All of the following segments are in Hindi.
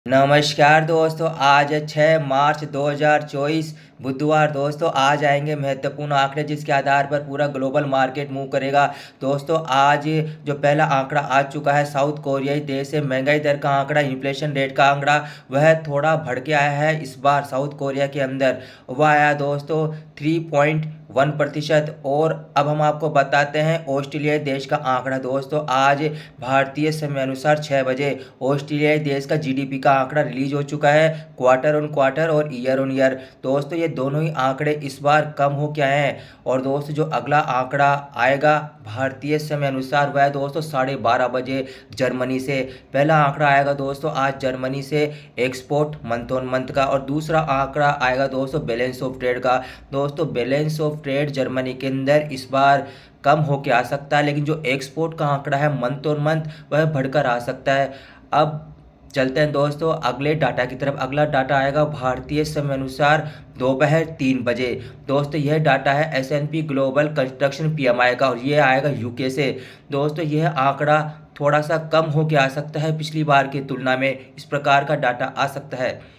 नमस्कार दोस्तों, आज है 6 मार्च 2024 बुधवार। दोस्तों आज आएंगे महत्वपूर्ण आंकड़े जिसके आधार पर पूरा ग्लोबल मार्केट मूव करेगा। दोस्तों आज जो पहला आंकड़ा आ चुका है साउथ कोरियाई देश से महंगाई दर का आंकड़ा, इन्फ्लेशन रेट का आंकड़ा, वह थोड़ा बढ़ के आया है इस बार साउथ कोरिया के अंदर। वह आया दोस्तों 3.1%। और अब हम आपको बताते हैं ऑस्ट्रेलिया देश का आंकड़ा। दोस्तों आज भारतीय समय अनुसार 6 बजे ऑस्ट्रेलिया देश का जीडीपी का आंकड़ा रिलीज हो चुका है, क्वार्टर ऑन क्वार्टर और ईयर ऑन ईयर। दोस्तों ये दोनों ही आंकड़े इस बार कम हो के आए हैं। और दोस्तों जो अगला आंकड़ा आएगा भारतीय समय अनुसार वह दोस्तों 12:30 बजे जर्मनी से। पहला आंकड़ा आएगा दोस्तों आज जर्मनी से एक्सपोर्ट मंथ ऑन मंथ का, और दूसरा आंकड़ा आएगा दोस्तों बैलेंस ऑफ ट्रेड का। दोस्तों बैलेंस ऑफ ट्रेड जर्मनी के अंदर इस बार कम होके आ सकता है, लेकिन जो एक्सपोर्ट का आंकड़ा है मंथ ऑन मंथ वह बढ़कर आ सकता है। अब चलते हैं दोस्तों अगले डाटा की तरफ। अगला डाटा आएगा भारतीय समय अनुसार दोपहर 3 बजे। दोस्तों यह डाटा है S&P ग्लोबल कंस्ट्रक्शन PMI का, और यह आएगा यूके से। दोस्तों यह आंकड़ा थोड़ा सा कम होके आ सकता है पिछली बार की तुलना में, इस प्रकार का डाटा आ सकता है।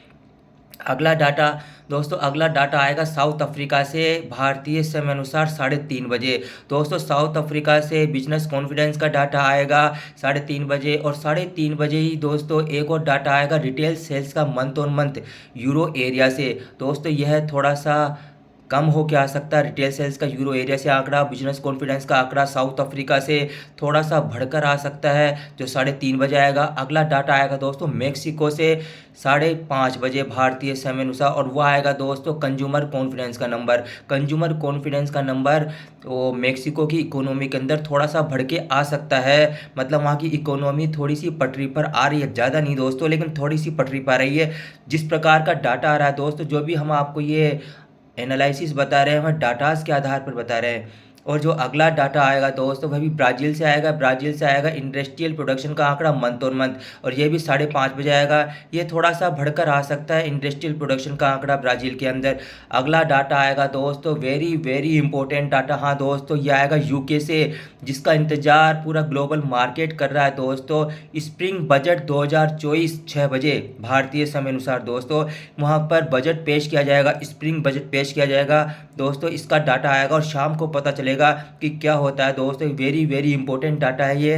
अगला डाटा दोस्तों अगला डाटा आएगा साउथ अफ्रीका से भारतीय समय अनुसार 3:30 बजे। दोस्तों साउथ अफ्रीका से बिजनेस कॉन्फिडेंस का डाटा आएगा 3:30 बजे। और 3:30 बजे ही दोस्तों एक और डाटा आएगा रिटेल सेल्स का month on month euro area से। दोस्तों यह थोड़ा सा कम हो के आ सकता है रिटेल सेल्स का यूरो एरिया से आंकड़ा। बिजनेस कॉन्फिडेंस का आंकड़ा साउथ अफ्रीका से थोड़ा सा बढ़कर आ सकता है जो 3:30 बजे आएगा। अगला डाटा आएगा दोस्तों मेक्सिको से 5:30 बजे भारतीय समय अनुसार, और वह आएगा दोस्तों कंज्यूमर कॉन्फिडेंस का नंबर। कंज्यूमर कॉन्फिडेंस का नंबर वो मेक्सिको की इकोनॉमी के अंदर थोड़ा सा बढ़ के आ सकता है, मतलब वहाँ की इकोनॉमी थोड़ी सी पटरी पर आ रही है, ज़्यादा नहीं दोस्तों लेकिन थोड़ी सी पटरी पर आ रही है। जिस प्रकार का डाटा आ रहा है दोस्तों, जो भी हम आपको ये एनालिसिस बता रहे हैं वह डाटाज के आधार पर बता रहे हैं। और जो अगला डाटा आएगा दोस्तों वह भी ब्राज़ील से आएगा। ब्राज़ील से आएगा इंडस्ट्रियल प्रोडक्शन का आंकड़ा मंथ ऑन मंथ, और ये भी 5:30 बजे आएगा। ये थोड़ा सा बढ़कर आ सकता है इंडस्ट्रियल प्रोडक्शन का आंकड़ा ब्राज़ील के अंदर। अगला डाटा आएगा दोस्तों वेरी वेरी इंपॉर्टेंट डाटा, हाँ दोस्तों ये आएगा यूके से, जिसका इंतजार पूरा ग्लोबल मार्केट कर रहा है दोस्तों। स्प्रिंग बजट 2024 6 बजे भारतीय समय अनुसार दोस्तों वहाँ पर बजट पेश किया जाएगा, स्प्रिंग बजट पेश किया जाएगा दोस्तों। इसका डाटा आएगा और शाम को पता चलेगा कि क्या होता है दोस्तों। वेरी वेरी इंपॉर्टेंट डाटा है ये।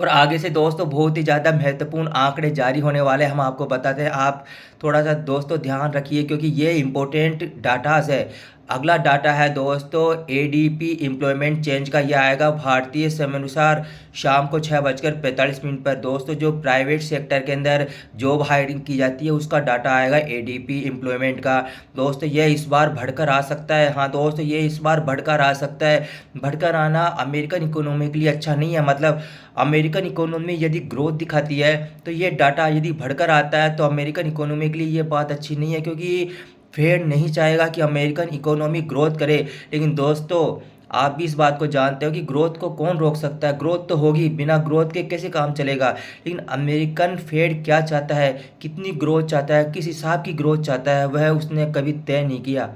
और आगे से दोस्तों बहुत ही ज़्यादा महत्वपूर्ण आंकड़े जारी होने वाले हम आपको बताते हैं। आप थोड़ा सा दोस्तों ध्यान रखिए क्योंकि ये इंपॉर्टेंट डाटाज है। अगला डाटा है दोस्तों ADP एम्प्लॉयमेंट चेंज का। यह आएगा भारतीय समय अनुसार शाम को 6:45 पर। दोस्तों जो प्राइवेट सेक्टर के अंदर जॉब हायरिंग की जाती है उसका डाटा आएगा ADP एम्प्लॉयमेंट का। दोस्तों यह इस बार बढ़कर आ सकता है, हाँ दोस्तों ये इस बार बढ़कर आ सकता है। बढ़कर आना अमेरिकन इकोनॉमी के लिए अच्छा नहीं है, मतलब अमेरिकन इकोनॉमी यदि ग्रोथ दिखाती है तो ये डाटा यदि बढ़कर आता है तो अमेरिकन इकोनॉमी के लिए ये बात अच्छी नहीं है, क्योंकि फेड नहीं चाहेगा कि अमेरिकन इकोनॉमी ग्रोथ करे। लेकिन दोस्तों आप भी इस बात को जानते हो कि ग्रोथ को कौन रोक सकता है, ग्रोथ तो होगी, बिना ग्रोथ के कैसे काम चलेगा। लेकिन अमेरिकन फेड क्या चाहता है, कितनी ग्रोथ चाहता है, किस हिसाब की ग्रोथ चाहता है, वह उसने कभी तय नहीं किया।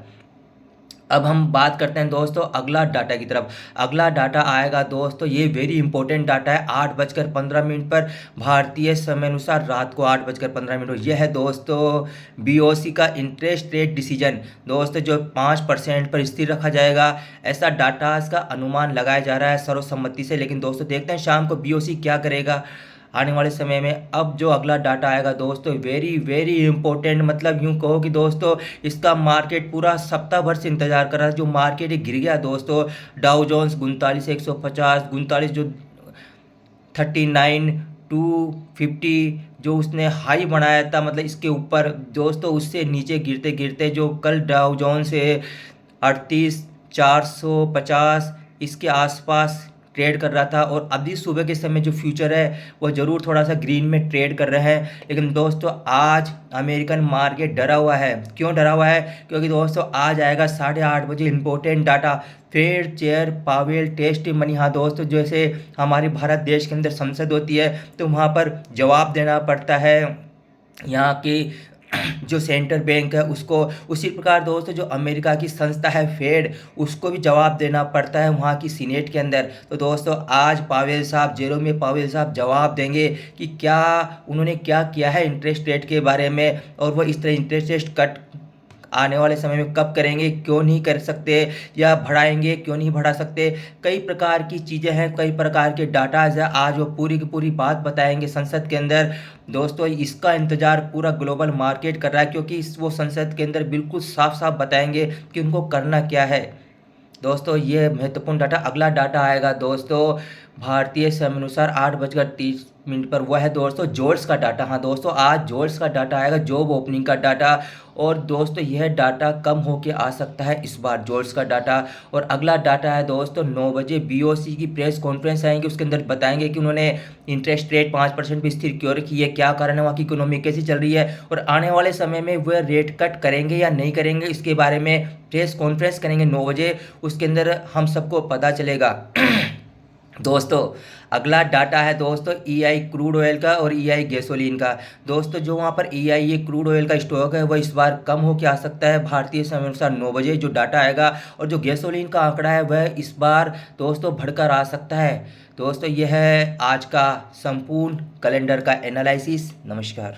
अब हम बात करते हैं दोस्तों अगला डाटा की तरफ। अगला डाटा आएगा दोस्तों ये वेरी इंपॉर्टेंट डाटा है 8:15 पर भारतीय समय अनुसार रात को 8:15। यह है दोस्तों BOC का इंटरेस्ट रेट डिसीजन दोस्तों, जो 5% पर स्थिर रखा जाएगा, ऐसा डाटा का अनुमान लगाया जा रहा है सर्वसम्मति से। लेकिन दोस्तों देखते हैं शाम को BOC क्या करेगा आने वाले समय में। अब जो अगला डाटा आएगा दोस्तों वेरी वेरी इंपॉर्टेंट, मतलब यूं कहो कि दोस्तों इसका मार्केट पूरा सप्ताह भर से इंतजार कर रहा है। जो मार्केट गिर गया दोस्तों, डाउ जोन्स 39,150 39 जो 39,250 जो उसने हाई बनाया था, मतलब इसके ऊपर दोस्तों उससे नीचे गिरते गिरते जो कल डाउ जोन्स से 38,450 इसके आसपास ट्रेड कर रहा था। और अभी सुबह के समय जो फ्यूचर है वो ज़रूर थोड़ा सा ग्रीन में ट्रेड कर रहे हैं। लेकिन दोस्तों आज अमेरिकन मार्केट डरा हुआ है। क्यों डरा हुआ है? क्योंकि दोस्तों आज आएगा 8:30 बजे important data, Fed chair Powell test money. हाँ दोस्तों जैसे हमारे भारत देश के अंदर संसद होती है तो वहाँ पर जवाब देना पड़ता है यहाँ की जो सेंट्रल बैंक है उसको, उसी प्रकार दोस्तों जो अमेरिका की संस्था है फेड, उसको भी जवाब देना पड़ता है वहाँ की सीनेट के अंदर। तो दोस्तों आज पावेल साहब, जेरोमी पावेल साहब जवाब देंगे कि क्या उन्होंने क्या किया है इंटरेस्ट रेट के बारे में, और वो इस तरह इंटरेस्ट रेट कट आने वाले समय में कब करेंगे, क्यों नहीं कर सकते, या बढ़ाएंगे क्यों नहीं बढ़ा सकते। कई प्रकार की चीज़ें हैं, कई प्रकार के डाटाज है, आज वो पूरी की पूरी बात बताएंगे संसद के अंदर। दोस्तों इसका इंतज़ार पूरा ग्लोबल मार्केट कर रहा है, क्योंकि वो संसद के अंदर बिल्कुल साफ साफ बताएंगे कि उनको करना क्या है। दोस्तों ये महत्वपूर्ण डाटा, अगला डाटा आएगा दोस्तों भारतीय समयानुसार 8:30 पर, वह है दोस्तों जोल्ट्स का डाटा। हाँ दोस्तों आज जोल्ट्स का डाटा आएगा, जॉब ओपनिंग का डाटा। और दोस्तों यह डाटा कम होके आ सकता है इस बार, जोल्ट्स का डाटा। और अगला डाटा है दोस्तों 9 बजे बीओसी की प्रेस कॉन्फ्रेंस आएंगे, उसके अंदर बताएंगे कि उन्होंने इंटरेस्ट रेट 5% पर स्थिर क्यों रखी है, क्या कारण है, वहाँ की इकोनॉमी कैसी चल रही है, और आने वाले समय में वह रेट कट करेंगे या नहीं करेंगे, इसके बारे में प्रेस कॉन्फ्रेंस करेंगे 9 बजे, उसके अंदर हम सबको पता चलेगा। दोस्तों अगला डाटा है दोस्तों ईआई क्रूड ऑयल का और ईआई गैसोलीन का। दोस्तों जो वहाँ पर ईआई ये क्रूड ऑयल का स्टॉक है वह इस बार कम होकर आ सकता है भारतीय समय अनुसार 9 बजे जो डाटा आएगा, और जो गैसोलीन का आंकड़ा है वह इस बार दोस्तों बढ़कर आ सकता है। दोस्तों यह है आज का संपूर्ण कैलेंडर का एनालिसिस। नमस्कार।